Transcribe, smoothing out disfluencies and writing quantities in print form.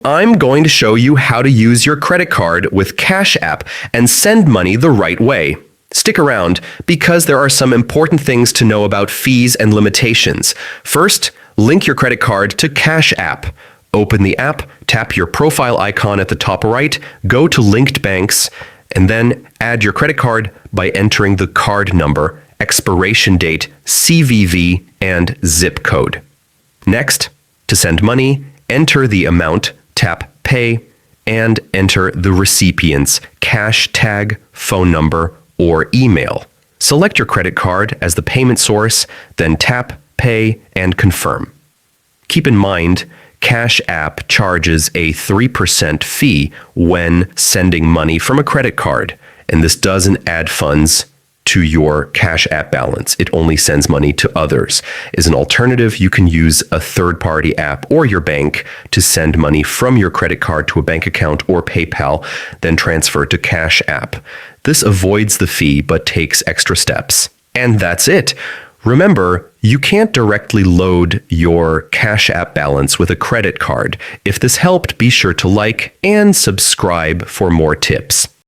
I'm going to show you how to use your credit card with Cash App and send money the right way. Stick around because there are some important things to know about fees and limitations. First, link your credit card to Cash App. Open the app, tap your profile icon at the top right, go to Linked Banks, and then add your credit card by entering the card number, expiration date, CVV, and zip code. Next, to send money, enter the amount, tap Pay, and enter the recipient's cash tag, phone number, or email. Select your credit card as the payment source, then tap Pay and confirm. Keep in mind, Cash App charges a 3% fee when sending money from a credit card, and this doesn't add funds to your Cash App balance. It only sends money to others. As an alternative, you can use a third-party app or your bank to send money from your credit card to a bank account or PayPal, then transfer to Cash App. This avoids the fee but takes extra steps. And that's it. Remember, you can't directly load your Cash App balance with a credit card. If this helped, be sure to like and subscribe for more tips.